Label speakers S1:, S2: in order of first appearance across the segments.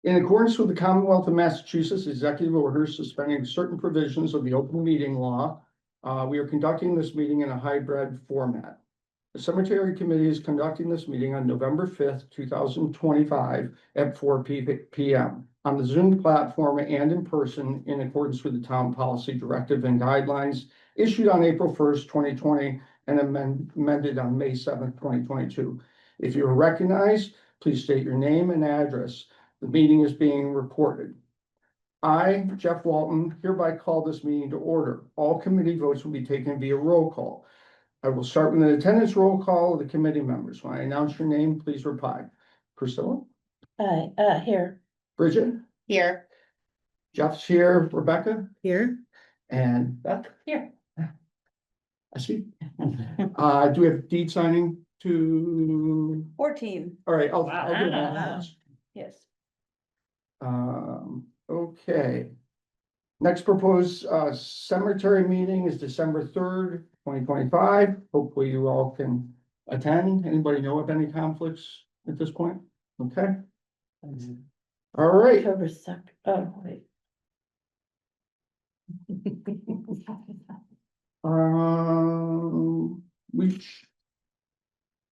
S1: In accordance with the Commonwealth of Massachusetts executive order suspending certain provisions of the open meeting law, we are conducting this meeting in a hybrid format. The Cemetery Committee is conducting this meeting on November 5th, 2025 at 4 p.m. on the Zoom platform and in person in accordance with the town policy directive and guidelines issued on April 1st, 2020 and amended on May 7th, 2022. If you are recognized, please state your name and address. The meeting is being recorded. I, Jeff Walton, hereby call this meeting to order. All committee votes will be taken via roll call. I will start with an attendance roll call of the committee members. When I announce your name, please reply. Priscilla?
S2: Here.
S1: Bridget?
S2: Here.
S1: Jeff's here. Rebecca?
S2: Here.
S1: And Beth?
S2: Here.
S1: I see. Do we have deed signing to?
S2: 14.
S1: All right, I'll do
S2: Wow.
S1: that.
S2: Yes.
S1: Okay. Next proposed cemetery meeting is December 3rd, 2025. Hopefully you all can attend. Anybody know of any conflicts at this point? Okay. All right.
S2: October 2nd. Oh, wait.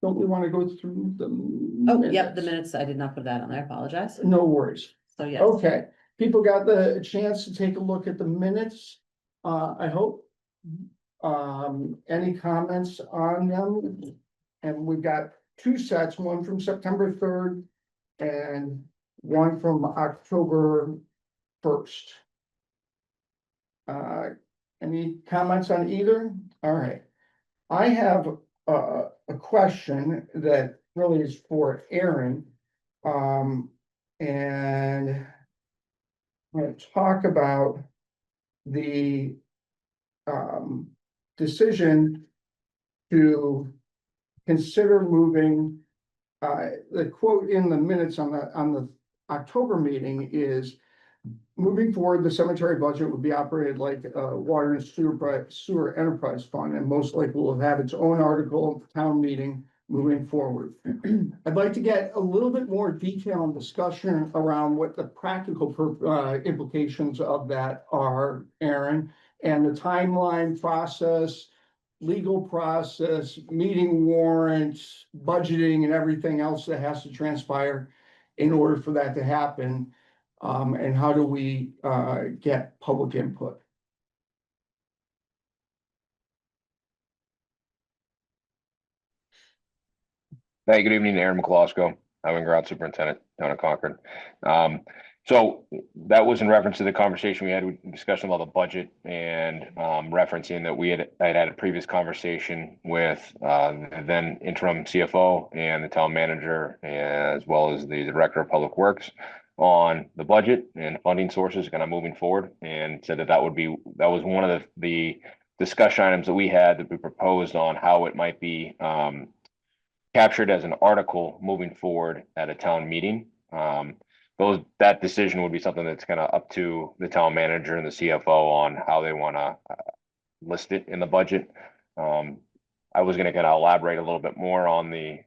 S1: Don't we want to go through the?
S3: Oh, yep, the minutes, I did not put that on there, I apologize.
S1: No worries.
S3: So, yes.
S1: Okay, people got the chance to take a look at the minutes, I hope. Any comments on them? And we've got two sets, one from September 3rd and one from October 1st. Any comments on either? All right. I have a question that really is for Aaron. And I'm going to talk about the decision to consider moving. The quote in the minutes on the October meeting is, moving forward, the cemetery budget would be operated like a water and sewer enterprise fund, and most likely will have its own article at town meeting moving forward. I'd like to get a little bit more detail and discussion around what the practical implications of that are, Aaron, and the timeline process, legal process, meeting warrants, budgeting, and everything else that has to transpire in order for that to happen. And how do we get public input?
S4: Hey, good evening, Aaron McCloskey, Highway Ground Superintendent, Town of Concord. So that was in reference to the conversation we had, discussion about the budget, and referencing that I had a previous conversation with the then interim CFO and the town manager, as well as the director of public works, on the budget and funding sources kind of moving forward, and said that was one of the discussion items that we had, that we proposed on how it might be captured as an article moving forward at a town meeting. That decision would be something that's kind of up to the town manager and the CFO on how they want to list it in the budget. I was going to kind of elaborate a little bit more on the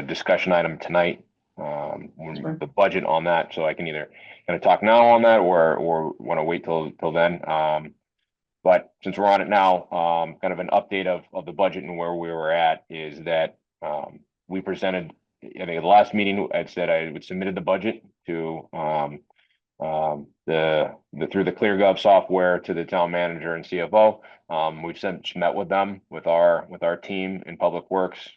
S4: discussion item tonight, the budget on that, so I can either kind of talk now on that or want to wait till then. But since we're on it now, kind of an update of the budget and where we were at is that we presented, I think the last meeting I said I would submitted the budget to through the ClearGov software to the town manager and CFO. We've met with them, with our team in Public Works,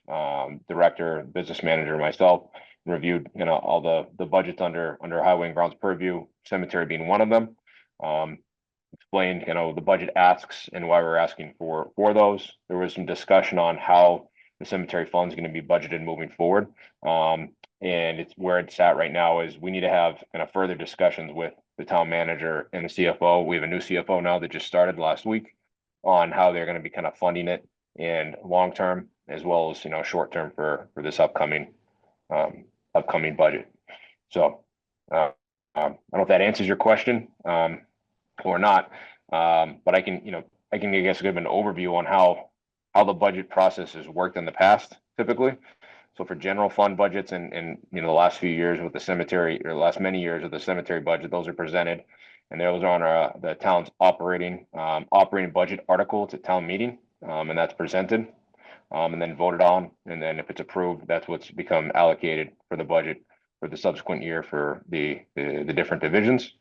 S4: director, business manager, myself, reviewed all the budgets under Highway and Grounds purview, cemetery being one of them. Explained the budget asks and why we're asking for those. There was some discussion on how the cemetery fund is going to be budgeted moving forward, and it's where it's at right now is we need to have kind of further discussions with the town manager and the CFO. We have a new CFO now that just started last week on how they're going to be kind of funding it in long term as well as short term for this upcoming budget. So I don't know if that answers your question or not, but I can I guess give an overview on how the budget process has worked in the past typically. So for general fund budgets and, you know, the last few years with the cemetery, or the last many years of the cemetery budget, those are presented. And those are on the town's operating budget article. It's a town meeting, and that's presented. And then voted on, and then if it's approved, that's what's become allocated for the budget for the subsequent year for the different divisions.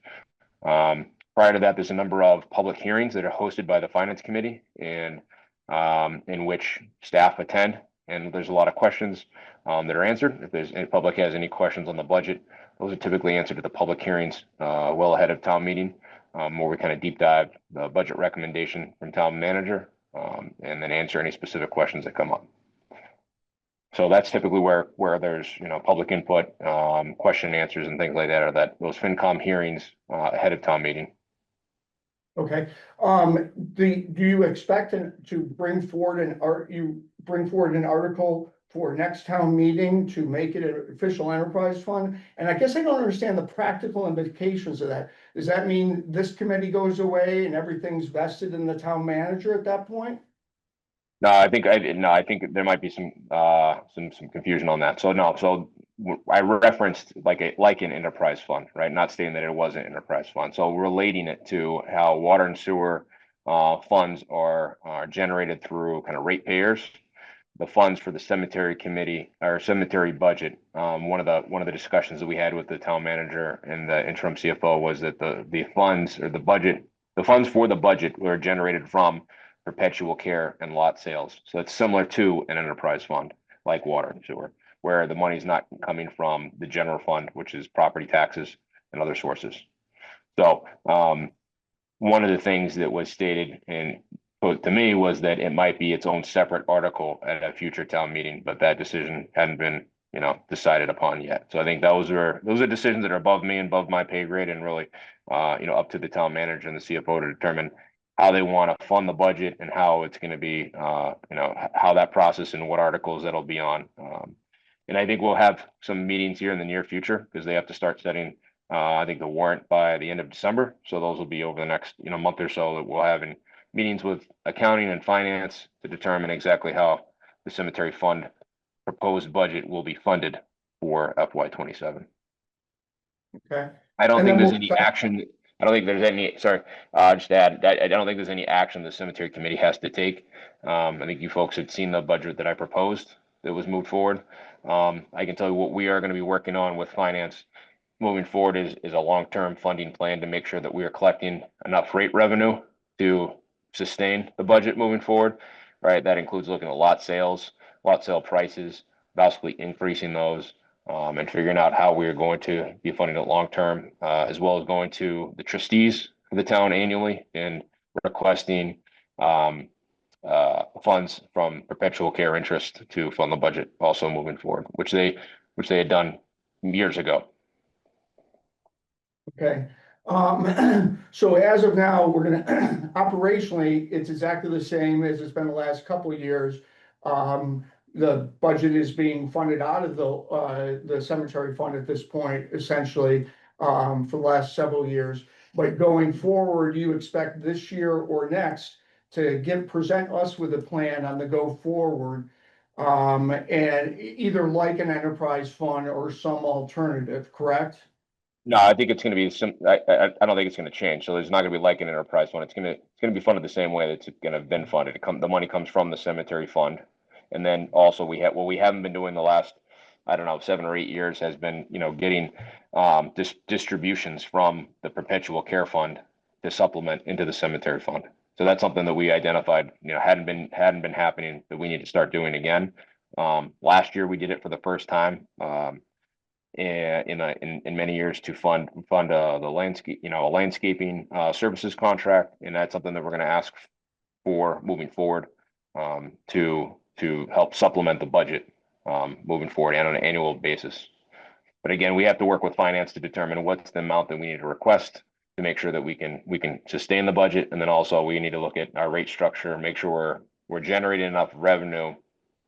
S4: Prior to that, there's a number of public hearings that are hosted by the finance committee and in which staff attend, and there's a lot of questions that are answered. If the public has any questions on the budget, those are typically answered at the public hearings well ahead of town meeting, where we kind of deep dive the budget recommendation from town manager, and then answer any specific questions that come up. So that's typically where there's, you know, public input, question and answers and things like that, are those FinCom hearings ahead of town meeting.
S1: Okay, do you expect to bring forward an article for next town meeting to make it an official enterprise fund? And I guess I don't understand the practical implications of that. Does that mean this committee goes away and everything's vested in the town manager at that point?
S4: No, I think there might be some confusion on that. So no, so I referenced like an enterprise fund, right? Not stating that it was an enterprise fund. So relating it to how water and sewer funds are generated through kind of ratepayers. The funds for the cemetery committee or cemetery budget. One of the discussions that we had with the town manager and the interim CFO was that the funds or the funds for the budget were generated from perpetual care and lot sales. So it's similar to an enterprise fund like water and sewer, where the money's not coming from the general fund, which is property taxes and other sources. So one of the things that was stated and put to me was that it might be its own separate article at a future town meeting, but that decision hadn't been, you know, decided upon yet. So I think those are decisions that are above me and above my pay grade, and really, you know, up to the town manager and the CFO to determine how they want to fund the budget and how it's going to be, you know, how that process and what articles that'll be on. And I think we'll have some meetings here in the near future because they have to start setting, I think, the warrant by the end of December. So those will be over the next, you know, month or so that we'll have in meetings with accounting and finance to determine exactly how the cemetery fund proposed budget will be funded for FY27.
S1: Okay.
S4: I don't
S1: And
S4: think
S1: then
S4: there's any action. I don't think there's any, sorry, just to add, I don't think there's any action the cemetery committee has to take. I think you folks had seen the budget that I proposed that was moved forward. I can tell you what we are going to be working on with finance moving forward is a long-term funding plan to make sure that we are collecting enough rate revenue to sustain the budget moving forward, right? That includes looking at lot sale prices, possibly increasing those, and figuring out how we are going to be funding it long-term, as well as going to the trustees of the town annually and requesting funds from perpetual care interest to fund the budget also moving forward, which they had done years ago.
S1: Okay, so as of now, we're gonna, operationally, it's exactly the same as it's been the last couple of years. The budget is being funded out of the cemetery fund at this point, essentially, for the last several years. But going forward, you expect this year or next to present us with a plan on the go forward, and either like an enterprise fund or some alternative, correct?
S4: No, I think it's going to be I don't think it's going to change. So there's not going to be like an enterprise fund. It's going to be funded the same way that it's going to have been funded. The money comes from the cemetery fund, and then also we haven't been doing the last, I don't know, 7 or 8 years has been, you know, getting distributions from the perpetual care fund to supplement into the cemetery fund. So that's something that we identified, you know, hadn't been happening, that we need to start doing again. Last year we did it for the first time. In many years to fund the landscape, you know, a landscaping services contract, and that's something that we're going to ask for moving forward, to help supplement the budget moving forward and on an annual basis. But again, we have to work with finance to determine what's the amount that we need to request to make sure that we can sustain the budget, and then also we need to look at our rate structure, make sure we're generating enough revenue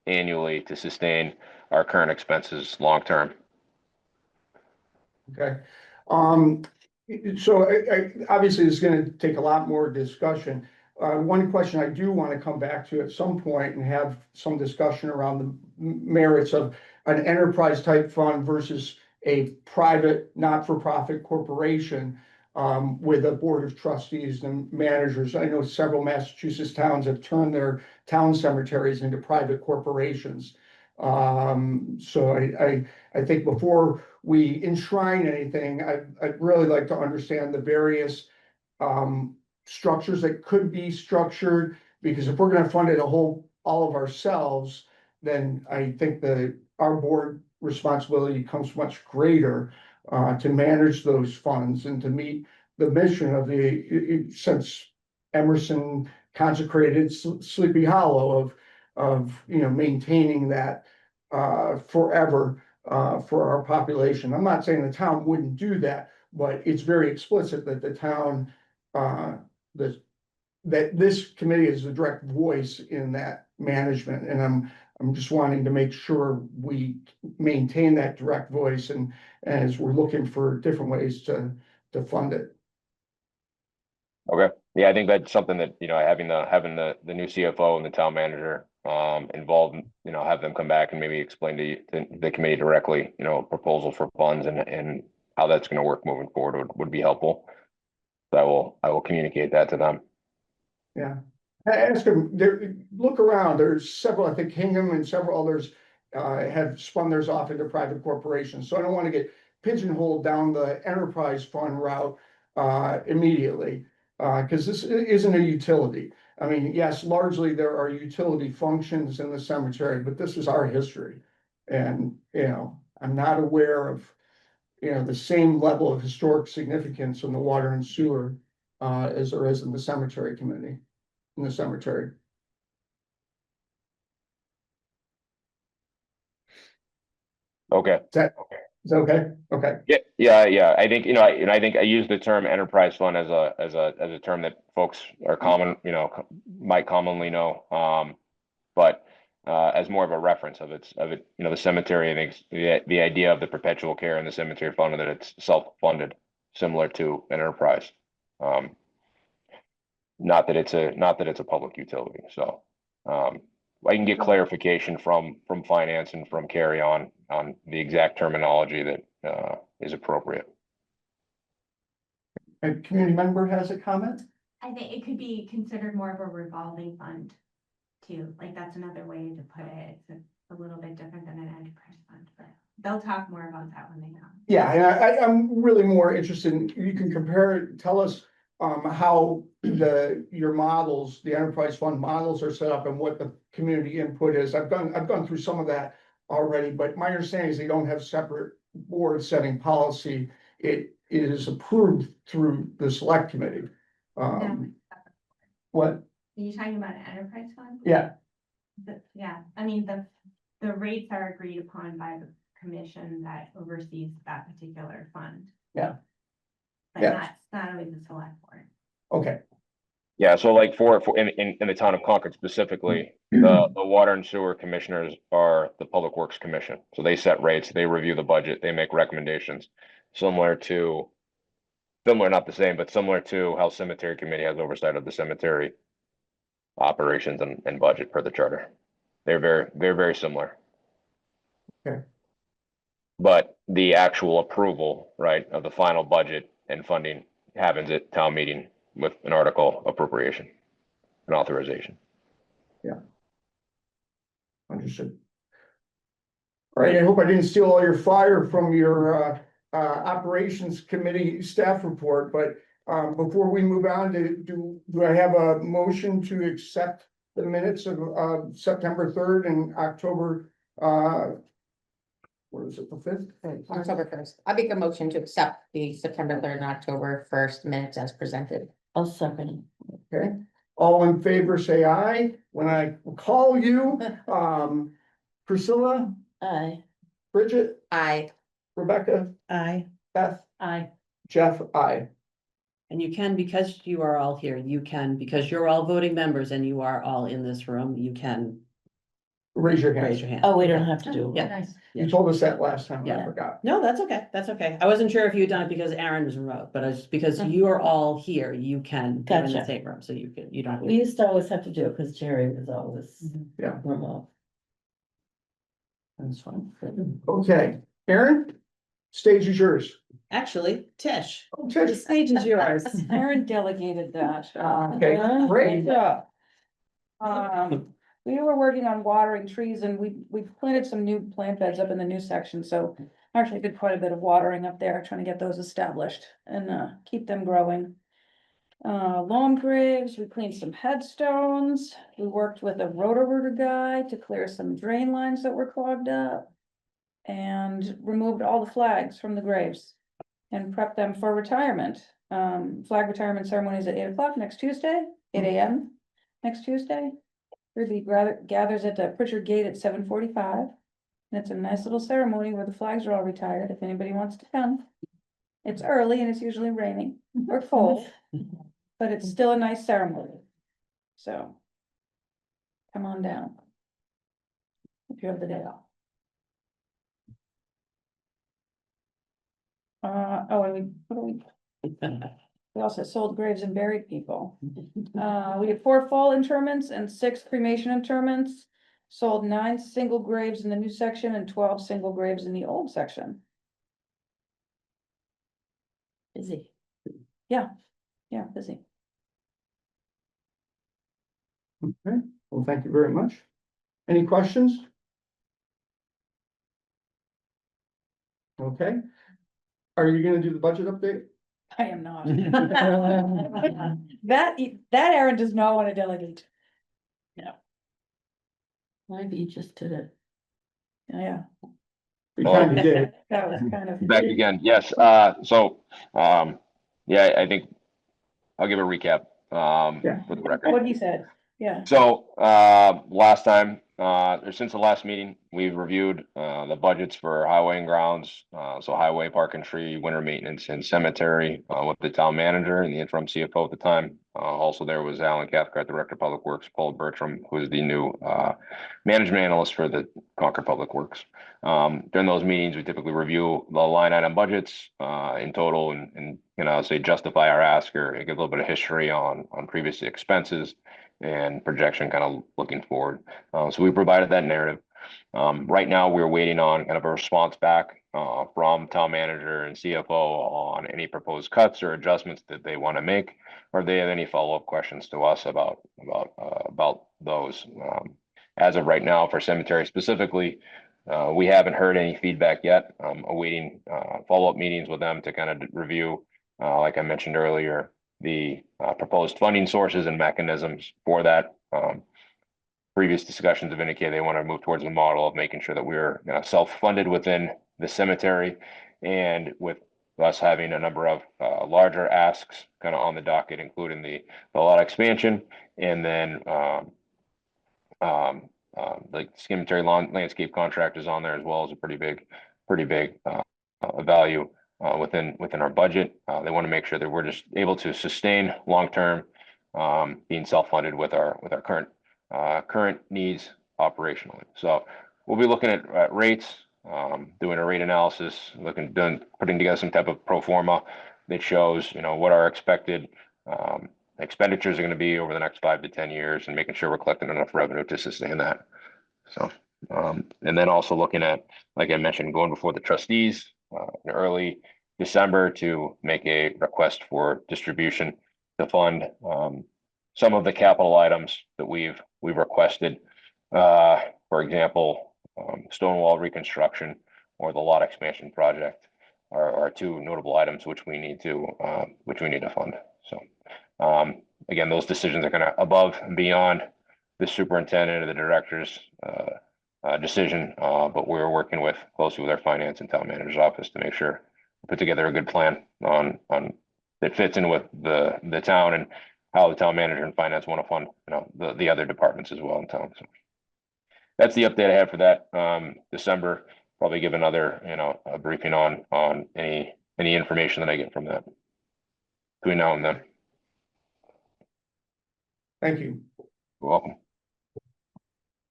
S4: annually to sustain our current expenses long term.
S1: Okay, so obviously it's gonna take a lot more discussion. One question I do want to come back to at some point and have some discussion around the merits of, an enterprise type fund versus a private, not-for-profit corporation with a board of trustees and managers. I know several Massachusetts towns have turned their town cemeteries into private corporations. So I think before we enshrine anything, I'd really like to understand the various structures that could be structured, because if we're gonna fund it all of ourselves, then I think our board responsibility becomes much greater to manage those funds and to meet the mission of since Emerson consecrated Sleepy Hollow of maintaining that forever for our population. I'm not saying the town wouldn't do that, but it's very explicit that the town that this committee is a direct voice in that management, and I'm just wanting to make sure we maintain that direct voice and as we're looking for different ways to fund it.
S4: Okay, yeah, I think that's something that, having the new CFO and the town manager involved, have them come back and maybe explain to the committee directly, proposal for funds and how that's gonna work moving forward would be helpful. So I will communicate that to them.
S1: Yeah, I ask them, look around, there's several, I think Hingham and several others have spun theirs off into private corporations, so I don't want to get pigeonholed down the enterprise fund route immediately, because this isn't a utility. I mean, yes, largely there are utility functions in the cemetery, but this is our history. And, I'm not aware of, the same level of historic significance in the water and sewer as there is in the cemetery committee, in the cemetery.
S4: Okay.
S1: Is that okay? Okay.
S4: Yeah. I think, I think I use the term enterprise fund as a term that folks are might commonly know. But as more of a reference of it, the cemetery, I think the idea of the perpetual care in the cemetery fund, that it's self-funded, similar to an enterprise. Not that it's a public utility. So I can get clarification from finance and from Carrie on the exact terminology that is appropriate.
S1: A community member has a comment?
S5: I think it could be considered more of a revolving fund too. Like that's another way to put it. It's a little bit different than an enterprise fund, but they'll talk more about that when they come.
S1: Yeah, and I'm really more interested in, you can compare, tell us how your models, the enterprise fund models are set up and what the community input is. I've gone through some of that already, but my understanding is they don't have separate board setting policy. It is approved through the select committee. What?
S5: Are you talking about an enterprise fund?
S1: Yeah.
S5: Yeah, I mean, the rates are agreed upon by the commission that oversees that particular fund.
S1: Yeah.
S5: But
S1: Yeah.
S5: not always the select board.
S1: Okay.
S4: Yeah, so like for in the town of Concord specifically, the water and sewer commissioners are the Public Works Commission. So they set rates, they review the budget, they make recommendations, similar, not the same, but similar to how cemetery committee has oversight of the cemetery operations and budget per the charter. They're very similar.
S1: Okay.
S4: But the actual approval, right, of the final budget and funding happens at town meeting with an article appropriation, an authorization.
S1: Yeah. Understood. All right, I hope I didn't steal all your fire from your operations committee staff report, but before we move on, do I have a motion to accept the minutes of September 3rd and October what is it, the 5th?
S6: October 1st. I make a motion to accept the September 3rd and October 1st minutes as presented.
S2: I'll second.
S1: Okay, all in favor, say aye. When I call you, Priscilla,
S2: Aye.
S1: Bridget,
S6: Aye.
S1: Rebecca,
S2: Aye.
S1: Beth,
S3: Aye.
S1: Jeff, aye.
S3: And you can, because you are all here, because you're all voting members and you are all in this room, you can
S1: Raise your
S3: raise
S1: hand.
S3: your hand.
S2: Oh, we don't have to do. it.
S3: Yeah.
S5: Nice.
S1: You told us that last time, I
S3: Yeah.
S1: forgot.
S3: No, that's okay. That's okay. I wasn't sure if you'd done it because Aaron was remote, but it's because you are all here, you can be in the
S2: Gotcha.
S3: same room, so you don't.
S2: We used to always have to do it because Jerry was always
S3: Mhm.
S1: Yeah.
S2: remote.
S1: That's fine. Okay, Aaron, stage is yours.
S3: Actually, Tish,
S1: Oh,
S3: the
S1: Tish.
S3: stage is yours.
S2: Aaron delegated that.
S1: Okay, great.
S2: Yeah. We were working on watering trees and we planted some new plant beds up in the new section, so actually did quite a bit of watering up there, trying to get those established and keep them growing. Lawn graves, we cleaned some headstones, we worked with a roto-rooter guy to clear some drain lines that were clogged up. And removed all the flags from the graves and prepped them for retirement. Flag retirement ceremony is at 8 o'clock next Tuesday, 8 a.m. next Tuesday. Everybody gathers at the Pritchard Gate at 7:45. And it's a nice little ceremony where the flags are all retired, if anybody wants to come. It's early and it's usually raining or cold, but it's still a nice ceremony. So. Come on down. If you have the day off. And we also sold graves and buried people. We had 4 fall interments and 6 cremation interments. Sold 9 single graves in the new section and 12 single graves in the old section.
S3: Busy.
S2: Yeah, busy.
S1: Okay, well, thank you very much. Any questions? Okay. Are you gonna do the budget update?
S2: I am not. That Aaron does not want to delegate.
S6: Maybe you just did it.
S2: Yeah,
S1: We kind of did.
S2: that was kind of.
S4: Back again, yes, yeah, I think I'll give a recap,
S1: Yeah.
S4: for the record.
S2: What he said, yeah.
S4: So, last time, or since the last meeting, we've reviewed, the budgets for highway and grounds, so highway, park and tree, winter maintenance and cemetery, with the town manager and the interim CFO at the time. Also there was Alan Cathcart, Director of Public Works, Paul Bertram, who is the new, management analyst for the Concord Public Works. During those meetings, we typically review the line item budgets, in total and, say justify our ask or give a little bit of history on previous expenses and projection kind of looking forward. So we provided that narrative. Right now, we're waiting on kind of a response back from town manager and CFO on any proposed cuts or adjustments that they want to make, or if they have any follow-up questions to us about those. As of right now, for cemetery specifically, we haven't heard any feedback yet. Awaiting follow-up meetings with them to kind of review, like I mentioned earlier, the proposed funding sources and mechanisms for that. Previous discussions have indicated they want to move towards the model of making sure that we're self-funded within the cemetery, and with us having a number of larger asks kind of on the docket, including the lot expansion, and then the cemetery landscape contract is on there as well as a pretty big value within our budget. They want to make sure that we're just able to sustain long-term, being self-funded with our current needs operationally. So we'll be looking at rates, doing a rate analysis, putting together some type of pro forma that shows, what our expected expenditures are going to be over the next 5 to 10 years, and making sure we're collecting enough revenue to sustain that. So, and then also looking at, like I mentioned, going before the trustees in early December to make a request for distribution to fund some of the capital items that we've requested. For example, Stonewall reconstruction or the lot expansion project are 2 notable items which we need to fund. So, again, those decisions are kind of above and beyond the superintendent or the director's decision, but we're working closely with our finance and town manager's office to make sure we put together a good plan on that fits in with the town and how the town manager and finance want to fund, the other departments as well in town. So that's the update I have for that. December, probably give another, a briefing on any information that I get from that between now and then.
S1: Thank you.
S4: You're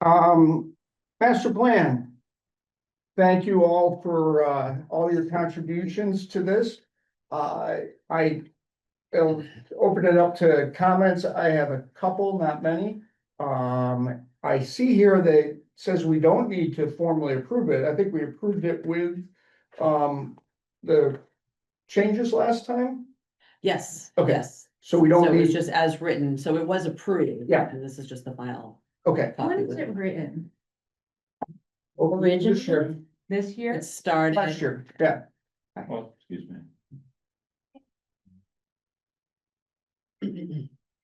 S4: welcome.
S1: Master plan. Thank you all for all your contributions to this. I will open it up to comments. I have a couple, not many. I see here that says we don't need to formally approve it. I think we approved it with, the changes last time,
S3: Yes,
S1: Okay.
S3: yes.
S1: so we
S3: So
S1: don't
S3: it was
S1: need,
S3: just as written, so it was approved.
S1: Yeah.
S3: And this is just the final
S1: okay.
S3: copy.
S2: When is
S3: with
S2: it written?
S1: This year,
S2: This year?
S3: It started.
S1: last year, yeah,
S7: Oh, excuse me.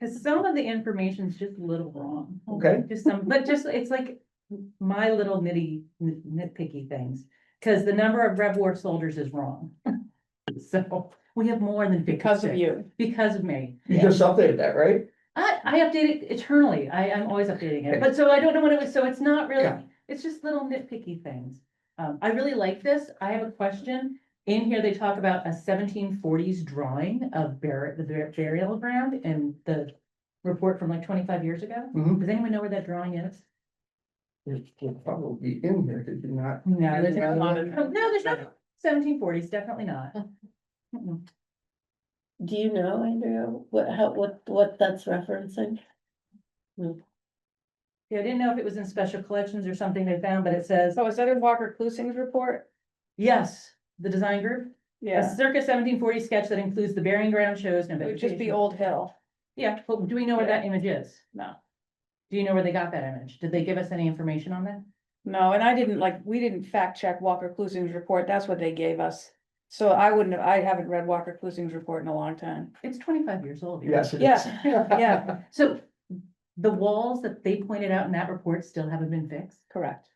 S8: Cause some of the information's just a little wrong.
S1: okay,
S8: Just some, but just, it's like my little nitpicky things. Cause the number of Red War soldiers is wrong. So we have more than 56.
S2: Because of you.
S8: Because of me.
S1: you just updated that, right?
S8: I update it eternally. I'm always updating it, but so I don't know what it was, so it's not really,
S1: Yeah.
S8: it's just little nitpicky things. I really like this. I have a question. In here, they talk about a 1740s drawing of the burial ground in the report from like 25 years ago.
S1: Mhm.
S8: Does anyone know where that drawing is?
S1: It will probably be in here, did you not?
S8: No,
S2: there's not.
S8: No, there's not. 1740s, definitely not. Mm-mm.
S9: Do you know, Andrea, what that's referencing?
S8: Yeah, I didn't know if it was in special collections or something they found, but it says,
S2: So is that in Walker Clusing's report?
S8: yes, the design group. A
S2: Yeah,
S8: circa 1740 sketch that includes the burying ground shows no
S2: it would just be
S8: vegetation.
S2: Old Hill.
S8: Yeah, but do we know where that image is?
S2: No,
S8: Do you know where they got that image? Did they give us any information on that?
S2: no, and I didn't we didn't fact check Walker Clusing's report. That's what they gave us. So I haven't read Walker Clusing's report in a long time.
S8: It's 25 years old.
S1: Yes, it is.
S2: Yeah, yeah,
S8: So the walls that they pointed out in that report still haven't been fixed?
S2: correct.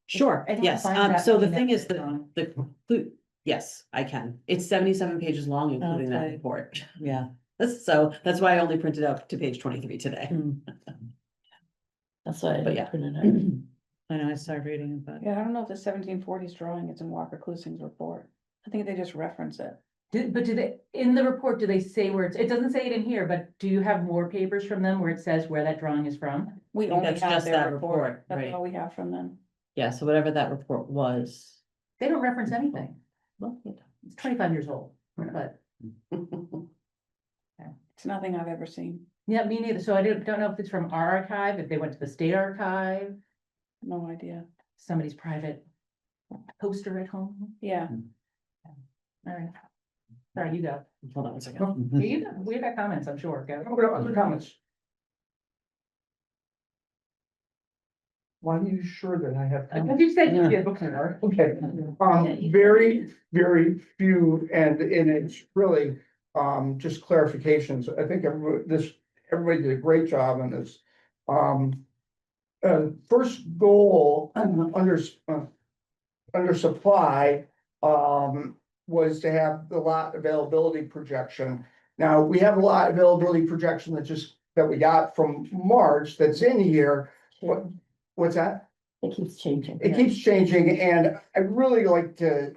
S3: Sure,
S8: I don't
S3: yes,
S8: find that
S3: so the
S8: in that
S3: thing is that
S8: drawing.
S3: yes, I can. It's 77 pages long, including that
S9: Okay.
S3: report. Yeah. So that's why I only printed out to page 23 today.
S9: That's why I
S3: But yeah.
S9: printed it.
S3: I know, I started reading it, but.
S2: Yeah, I don't know if the 1740s drawing is in Walker Clusing's report. I think they just reference it.
S8: But do they, in the report, do they say where it doesn't say it in here, but do you have more papers from them where it says where that drawing is from?
S2: We
S3: think
S2: only
S3: that's
S2: have
S3: just
S2: their
S3: that
S2: report.
S3: report,
S2: That's
S3: right.
S2: all we have from them.
S3: Yeah, so whatever that report was.
S8: They don't reference anything.
S3: Well, yeah.
S8: It's 25 years old, but
S2: It's nothing I've ever seen.
S8: yeah, me neither. So I don't know if it's from our archive, if they went to the state archive,
S2: No idea.
S8: somebody's private poster at home.
S2: Yeah,
S8: All right. Sorry, you go.
S3: Hold on one second.
S8: We got comments, I'm sure. Go.
S1: Other comments? Why are you sure that I have? comments?
S8: You said you did before.
S1: Okay, very, very few, and it's really, just clarifications. I think everybody did a great job on this. First goal under supply, was to have the lot availability projection. Now, we have a lot availability projection that we got from March that's in here. What's that?
S9: It keeps changing.
S1: It keeps changing, and I'd really like to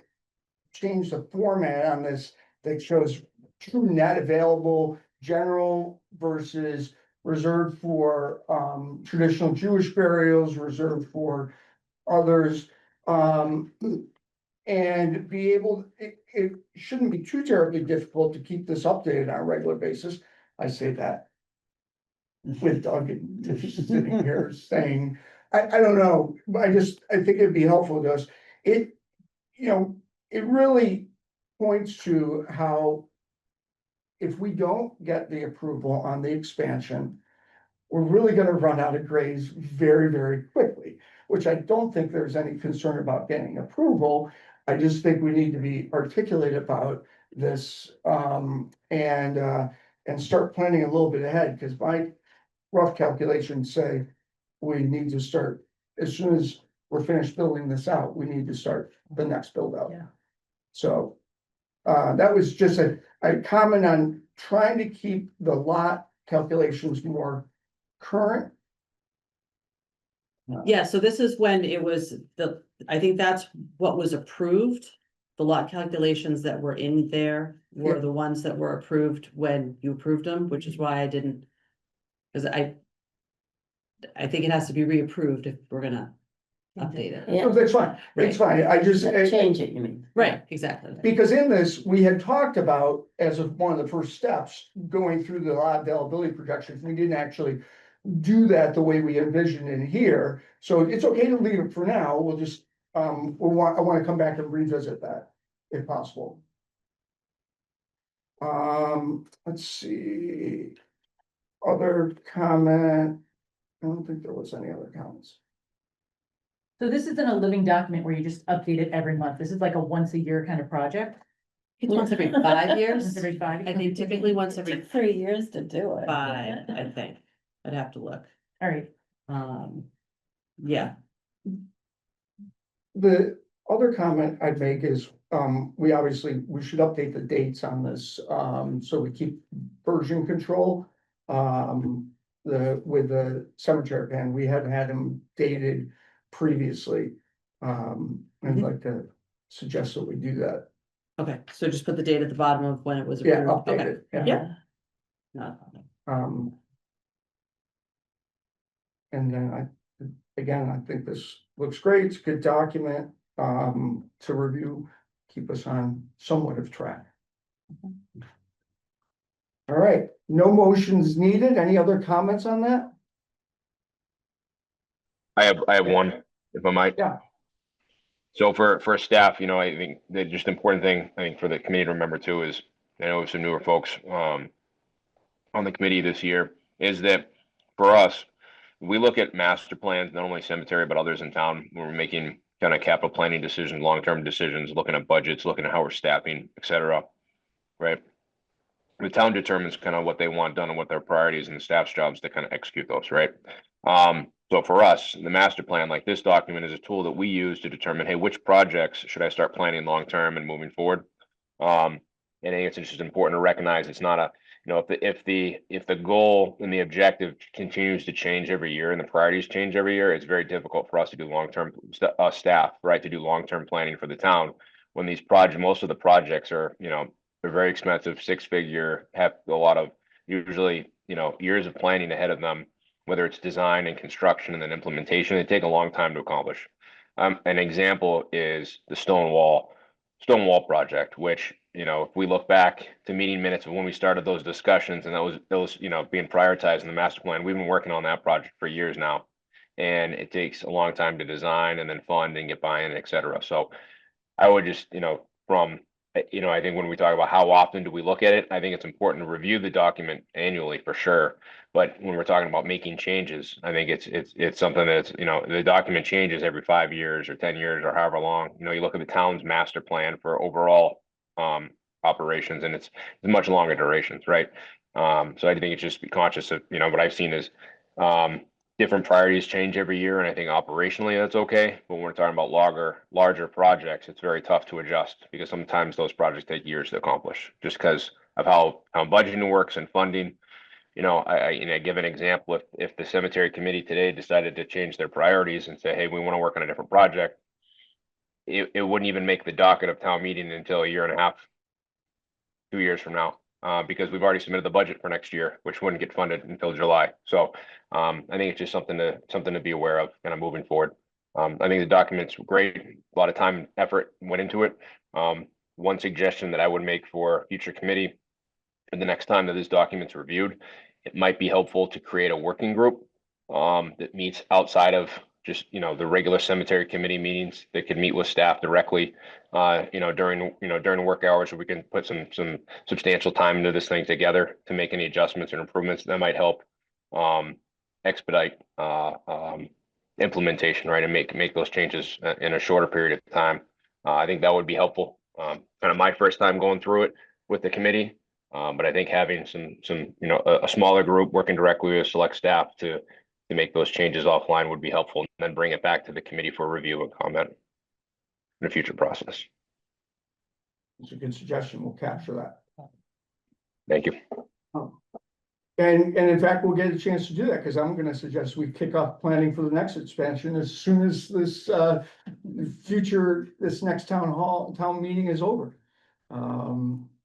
S1: change the format on this that shows true net available, general versus reserved for traditional Jewish burials, reserved for others. And be able, it shouldn't be too terribly difficult to keep this updated on a regular basis. I say that with Doug sitting here saying, I don't know, but I think it'd be helpful to us. It really points to how if we don't get the approval on the expansion, we're really gonna run out of graves very, very quickly, which I don't think there's any concern about getting approval. I just think we need to be articulate about this, and start planning a little bit ahead, because my rough calculations say we need to start, as soon as we're finished building this out, we need to start the next build out.
S8: Yeah.
S1: So, that was just a comment on trying to keep the lot calculations more current.
S3: Yeah, so this is when it was I think that's what was approved. The lot calculations that were in there were
S1: Yeah.
S3: the ones that were approved when you approved them, which is why I didn't. Cause I think it has to be reapproved if we're gonna update it.
S9: Yeah,
S1: No, that's fine, it's fine, I just.
S9: change it, you mean?
S3: Right, exactly.
S1: Because in this, we had talked about, as of one of the first steps, going through the lot availability projections, we didn't actually do that the way we envisioned in here, so it's okay to leave it for now, we'll just, I wanna come back and revisit that, if possible. Let's see. Other comment, I don't think there was any other comments.
S8: So this isn't a living document where you just update it every month. This is like a once a year kind of project.
S3: It's once every 5
S8: Once
S3: years.
S8: every 5
S3: I think typically once
S9: It
S3: every
S9: took 3 years to do it.
S3: 5, I think. I'd have to look.
S8: All right,
S3: Yeah,
S1: The other comment I'd make is, we should update the dates on this, so we keep version control. With the cemetery plan, we hadn't had them dated previously. I'd like to suggest that we do that.
S3: okay, so just put the date at the bottom of when it was
S1: Yeah,
S3: approved.
S1: update
S3: Okay.
S1: it, yeah.
S3: Yeah. Not a problem.
S1: And then I think this looks great, it's a good document, to review, keep us on somewhat of track. All right, no motions needed, any other comments on that?
S4: I have one, if I might.
S1: Yeah.
S4: So for staff, you know, I think the just important thing, I think for the committee to remember too is, I know some newer folks, on the committee this year, is that for us, we look at master plans, not only cemetery, but others in town, when we're making kind of capital planning decisions, long-term decisions, looking at budgets, looking at how we're staffing, et cetera. Right? The town determines kind of what they want done and what their priorities and the staff's jobs to kind of execute those, right? So for us, the master plan, like this document, is a tool that we use to determine, hey, which projects should I start planning long-term and moving forward? And I think it's just important to recognize it's not a, you know, if the goal and the objective continues to change every year and the priorities change every year, it's very difficult for us to do long-term staff, right, to do long-term planning for the town when these projects, most of the projects are, you know, they're very expensive, 6-figure, have a lot of usually, you know, years of planning ahead of them, whether it's design and construction and then implementation. They take a long time to accomplish. An example is the stone wall project, which, you know, if we look back to meeting minutes of when we started those discussions and those, you know, being prioritized in the master plan, we've been working on that project for years now. And it takes a long time to design and then fund and get buy-in, et cetera. So I would just, you know, I think when we talk about how often do we look at it, I think it's important to review the document annually for sure. But when we're talking about making changes, I think it's something that's, you know, the document changes every 5 years or 10 years or however long. You know, you look at the town's master plan for overall operations, and it's much longer durations, right? So I think it's just be conscious of, you know, what I've seen is different priorities change every year, and I think operationally that's okay. But when we're talking about larger projects, it's very tough to adjust because sometimes those projects take years to accomplish just because of how budgeting works and funding. You know, I give an example. If the cemetery committee today decided to change their priorities and say, hey, we want to work on a different project, it wouldn't even make the docket of town meeting until a year and a half, 2 years from now. Because we've already submitted the budget for next year, which wouldn't get funded until July. So I think it's just something to be aware of kind of moving forward. I think the document's great. A lot of time and effort went into it. One suggestion that I would make for future committee, for the next time that this document's reviewed, it might be helpful to create a working group that meets outside of just, you know, the regular cemetery committee meetings. That could meet with staff directly, during work hours, where we can put some substantial time into this thing together to make any adjustments and improvements that might help expedite implementation, right, and make those changes in a shorter period of time. I think that would be helpful. Kind of my first time going through it with the committee, but I think having a smaller group working directly with select staff to make those changes offline would be helpful, and then bring it back to the committee for review and comment in a future process.
S1: It's a good suggestion, we'll capture that.
S4: Thank you.
S1: And in fact, we'll get a chance to do that, because I'm gonna suggest we kick off planning for the next expansion as soon as this next town meeting is over.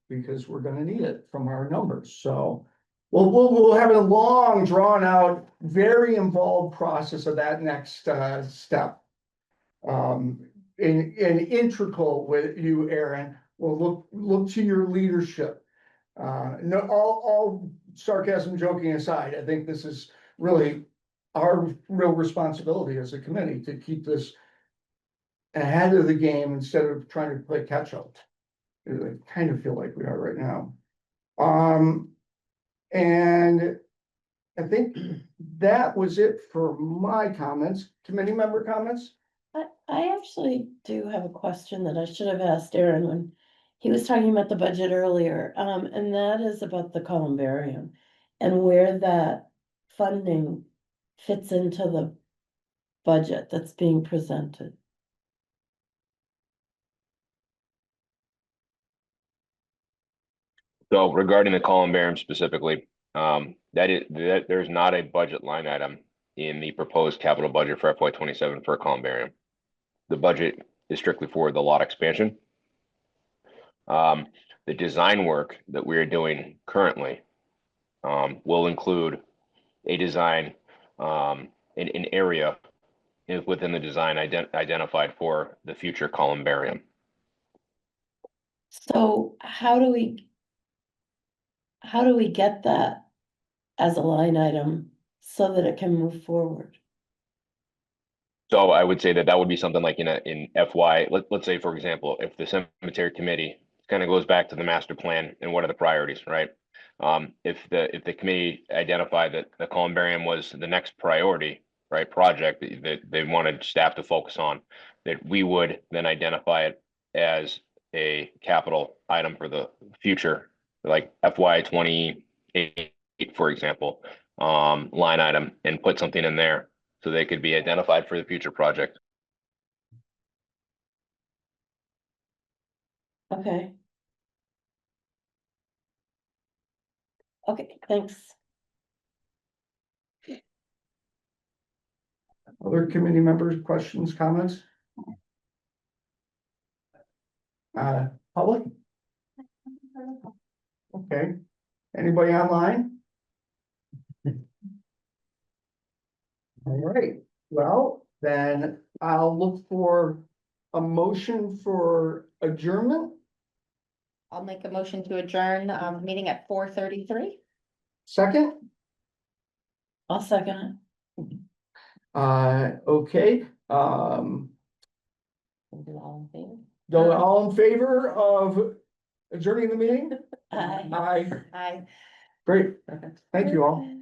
S1: Because we're gonna need it from our numbers, so. We'll have a long, drawn out, very involved process of that next step. and integral with you, Aaron. Well, look to your leadership. No, all sarcasm joking aside, I think this is really our real responsibility as a committee to keep this ahead of the game instead of trying to play catch up. I kind of feel like we are right now. And I think that was it for my comments. Committee member comments?
S9: I actually do have a question that I should have asked Aaron when he was talking about the budget earlier, and that is about the columbarium and where that funding fits into the budget that's being presented.
S4: So regarding the columbarium specifically, that there's not a budget line item in the proposed capital budget for FY 27 for a columbarium. The budget is strictly for the lot expansion. The design work that we are doing currently will include a design, an area within the design identified for the future columbarium.
S9: So how do we get that as a line item so that it can move forward?
S4: So I would say that would be something like in FY, let's say, for example, if the cemetery committee kind of goes back to the master plan and what are the priorities, right? If the committee identified that the columbarium was the next priority, right, project that they wanted staff to focus on, that we would then identify it as a capital item for the future, like FY 28, for example, line item, and put something in there so they could be identified for the future project.
S9: Okay. Okay, thanks.
S1: Other committee members, questions, comments? Public? Okay, anybody online? All right, well, then I'll look for a motion for adjournment.
S6: I'll make a motion to adjourn, meeting at 4:33.
S1: Second,
S9: I'll second
S1: okay,
S6: We'll do all in favor.
S1: all in favor of adjourning the meeting?
S9: it. Aye.
S1: Aye,
S6: Aye.
S1: great, thank you all.